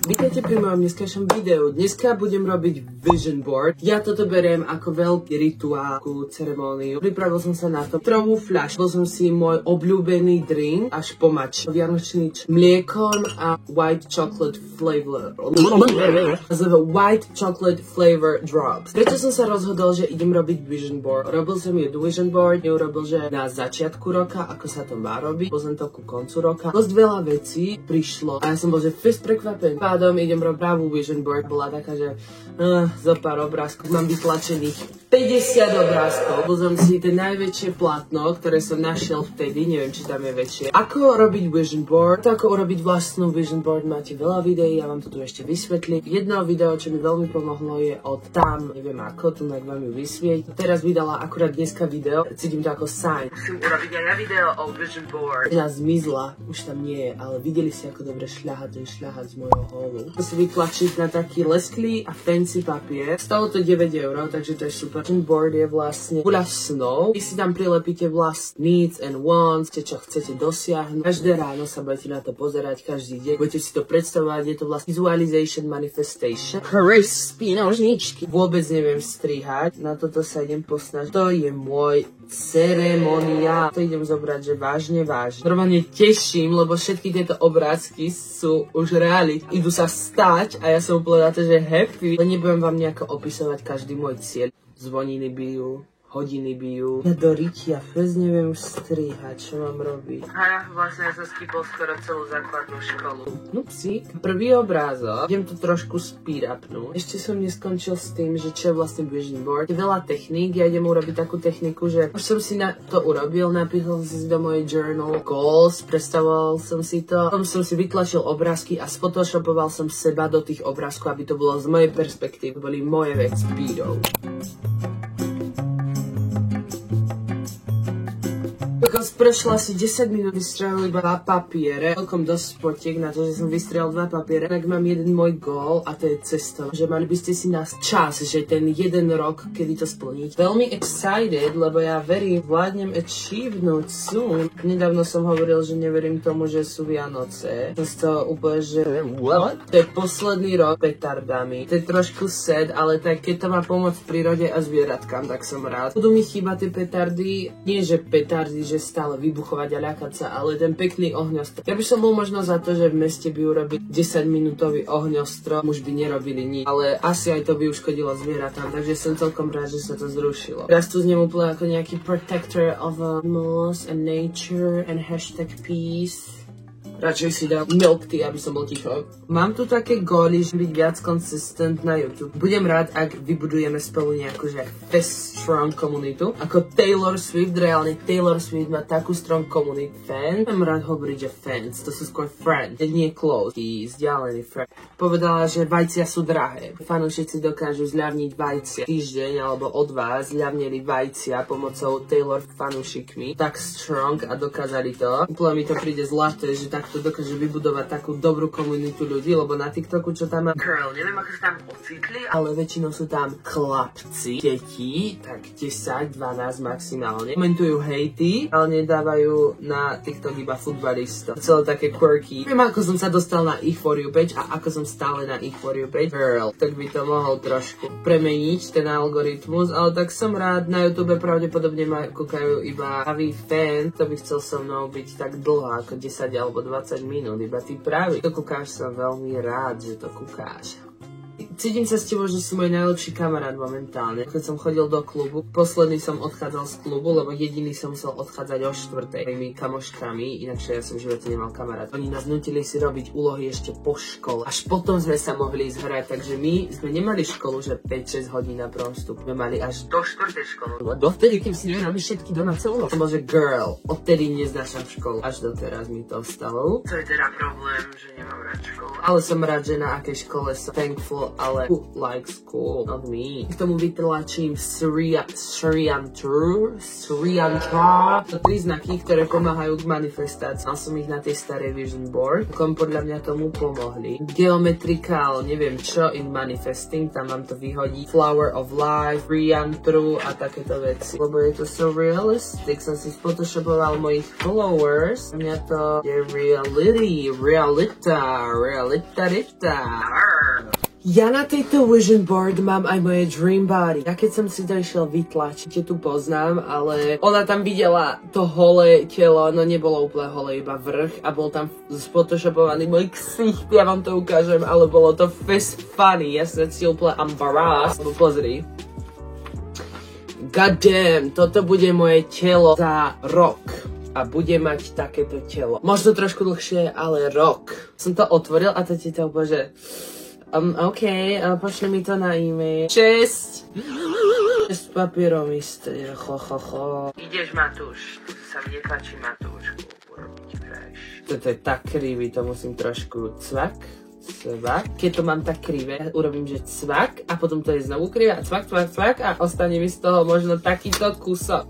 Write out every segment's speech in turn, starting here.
Vítajte pri mojom dneskajšom videu. Dneska budem robiť vision board. Ja toto beriem ako veľký rituál, ceremóniu. Pripravil som sa na to trochu fľaš. Bol som si môj obľúbený drink až pomač. Vianočný mliekom a white chocolate flavor. White chocolate flavor drops. Prečo som sa rozhodol, že idem robiť vision board? Robil som jednu vision board, neurobil, že na začiatku roka, ako sa to má robiť. Bol som to ku koncu roka. Dosť veľa vecí prišlo a ja som bol, že fest prekvapený. Pádom idem robiť pravú vision board. Bola taká, že zo pár obrázkov. Mám vytlačených 50 obrázkov. Bol som si tie najväčšie platno, ktoré som našiel vtedy, neviem, či tam je väčšie. Ako robiť vision board? To, ako urobiť vlastnú vision board, máte veľa videí, ja vám to tu ešte vysvetlím. Jedno video, čo mi veľmi pomohlo, je od tam, neviem ako, tu vám ju vysvieť. Teraz vydala akurát dneska video, cítim to ako sign. Musím urobiť aj ja video o vision board. Ona zmizla, už tam nie je, ale videli si, ako dobre šľaha ten šľahat z mojho hólu. Musím vytlačiť na taký lesklý a fancy papier. Stalo to 9 €, takže to je super. Vision board je vlastne guľa snov. Vy si tam prilepíte vlastne needs and wants, čo chcete dosiahnuť. Každé ráno sa budete na to pozerať, každý deň. Budete si to predstavovať, je to vlastne visualization, manifestation. Crispy nožničky. Vôbec neviem strihať, na toto sa idem posnažiť. To je môj ceremoniál. To idem zobrať, že vážne. Normálne teším, lebo všetky tieto obrázky sú už reálne. Idú sa stať a ja som úplne na to, že happy. Ale nebudem vám nejako opisovať každý môj cieľ. Zvoniny bijú, hodiny bijú. Ja do rytia fest neviem už strihať, čo mám robiť. A ja vlastne som skipol skoro celú základnú školu. No psík, prvý obrázok. Idem to trošku spírapnúť. Ešte som neskončil s tým, že čo je vlastne vision board. Je veľa techník, ja idem urobiť takú techniku, že už som si to urobil, napísal som si do mojej journal goals, predstavoval som si to, potom som si vytlačil obrázky a sphotoshopoval som seba do tých obrázkov, aby to bolo z mojej perspektívy, boli moje veci pírov. Prešla asi 10 minút, vystrelil iba 2 papiere. Celkom dosť potiek na to, že som vystrelil 2 papiere. Tak mám jeden môj goal a to je cesta. Že mali by ste si nás čas, že ten jeden rok, kedy to splníte. Veľmi excited, lebo ja verím, vládnem achievenúť soon. Nedávno som hovoril, že neverím tomu, že sú Vianoce. Som z toho úplne, že what? To je posledný rok petardami. To je trošku sad, ale tak keď to má pomôcť prírode a zvieratkám, tak som rád. Budú mi chýbať tie petardy, nie že petardy, že stále vybuchovať a ľakať sa, ale ten pekný ohňostroj. Ja by som bol možno za to, že v meste by urobili 10-minútový ohňostroj, už by nerobili nič, ale asi aj to by uškodilo zvieratám, takže som celkom rád, že sa to zrušilo. Teraz tu zniem úplne ako nejaký protector of animals and nature and #peace. Radšej si dám milk tea, aby som bol ticho. Mám tu také góly, že byť viac consistent na YouTube. Budem rád, ak vybudujeme spolu nejakú, že fest strong komunitu. Ako Taylor Swift, reálne Taylor Swift má takú strong community fan. Mám rád hovoriť, že fans, to sú skôr friends, nie close, vzdialený friend. Povedala, že vajcia sú drahé. Fanúšici dokážu zľavniť vajcia. Týždeň alebo od vás zľavnili vajcia pomocou Taylor fanúšikmi. Tak strong a dokázali to. Úplne mi to príde zlaté, že tak to dokáže vybudovať takú dobrú komunitu ľudí, lebo na TikToku, čo tam má girl, neviem ako sa tam ocitli, ale väčšinou sú tam chlapci, deti, tak 10, 12 maximálne. Komentujú hejty, ale nedávajú na TikTok iba futbalistov. Celé také quirky. Neviem, ako som sa dostal na ich For You page a ako som stále na ich For You page. Girl, tak by to mohol trošku premeniť ten algoritmus, ale tak som rád, na YouTube pravdepodobne ma kúkajú iba pravý fan, to by chcel so mnou byť tak dlho, ako 10 alebo 20 minút, iba ty práve. To kúkáš, som veľmi rád, že to kúkáš. Cítim sa s tebou, že si môj najlepší kamarát momentálne. Keď som chodil do klubu, posledný som odchádzal z klubu, lebo jediný som musel odchádzať o 4:00 mojimi kamoškami, inakšie ja som v živote nemal kamarát. Oni nás nutili si robiť úlohy ešte po škole. Až potom sme sa mohli ísť hrať, takže my sme nemali školu, že 5-6 hodín na prvom stupu. My mali až do 4:00 školu. Dovtedy, kým si nevedali všetky doma celú noc. Som bol, že girl, odtedy neznášam školu. Až doteraz mi to ostalo. To je teda problém, že nemám rád školu. Ale som rád, že na akej škole som thankful a ale who likes cool, not me. K tomu vytlačím Sriantra. To 3 znaky, ktoré pomáhajú k manifestácii. Mal som ich na tej starej vision board, kom podľa mňa tomu pomohli. Geometrical, neviem čo, in manifesting, tam vám to vyhodí. Flower of life, Sriantru a takéto veci. Lebo je to so realistic, som si photoshopoval mojich followers. Mňa to je realita. Ja na tejto vision board mám aj moje dream body. Ja keď som si to išiel vytlačiť, tu poznám, ale ona tam videla to holé telo, no nebolo úplne holé, iba vrch a bol tam sfotoshopovaný môj ksicht, ja vám to ukážem, ale bolo to fest funny, ja som si úplne embarrassed, lebo pozri. God damn, toto bude moje telo za rok. A bude mať takéto telo. Možno trošku dlhšie, ale rok. Som to otvoril a to ti to bože. OK, pošli mi to na e-mail. 6 papierov isté. Ideš, Matúš. Sa mi nepáči Matúšku urobiť fresh. Toto je tak krivý, to musím trošku cvak. Keď to mám tak krivé, urobím, že cvak a potom to je znovu krivé a cvak a ostane mi z toho možno takýto kúsok.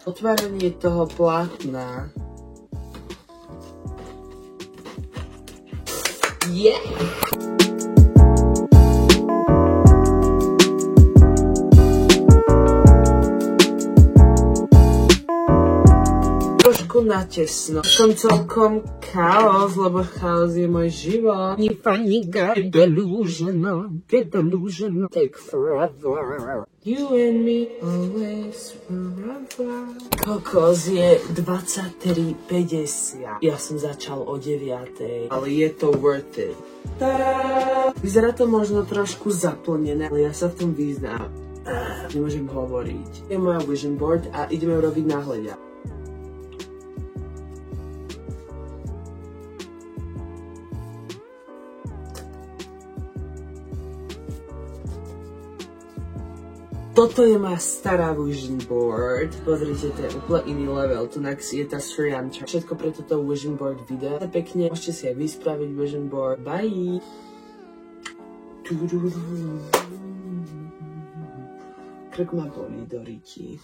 Otváranie toho plátna. Yeah! Trošku natesno. Som celkom chaos, lebo chaos je môj život. Funny guy, delusional, take forever. You and me always forever. Kokos je 23:50. Ja som začal o 9:00, ale je to worth it. Tada! Vyzerá to možno trošku zaplnené, ale ja sa v tom vyznám. Nemôžem hovoriť. Je moja vision board a ideme robiť náhľadia. Toto je moja stará vision board. Pozrite, to je úplne iný level. Tu je tá Sriantra. Všetko pre toto vision board video. Pekne, môžete si aj vyspraviť vision board. Bye! Krk ma bolí do ryti.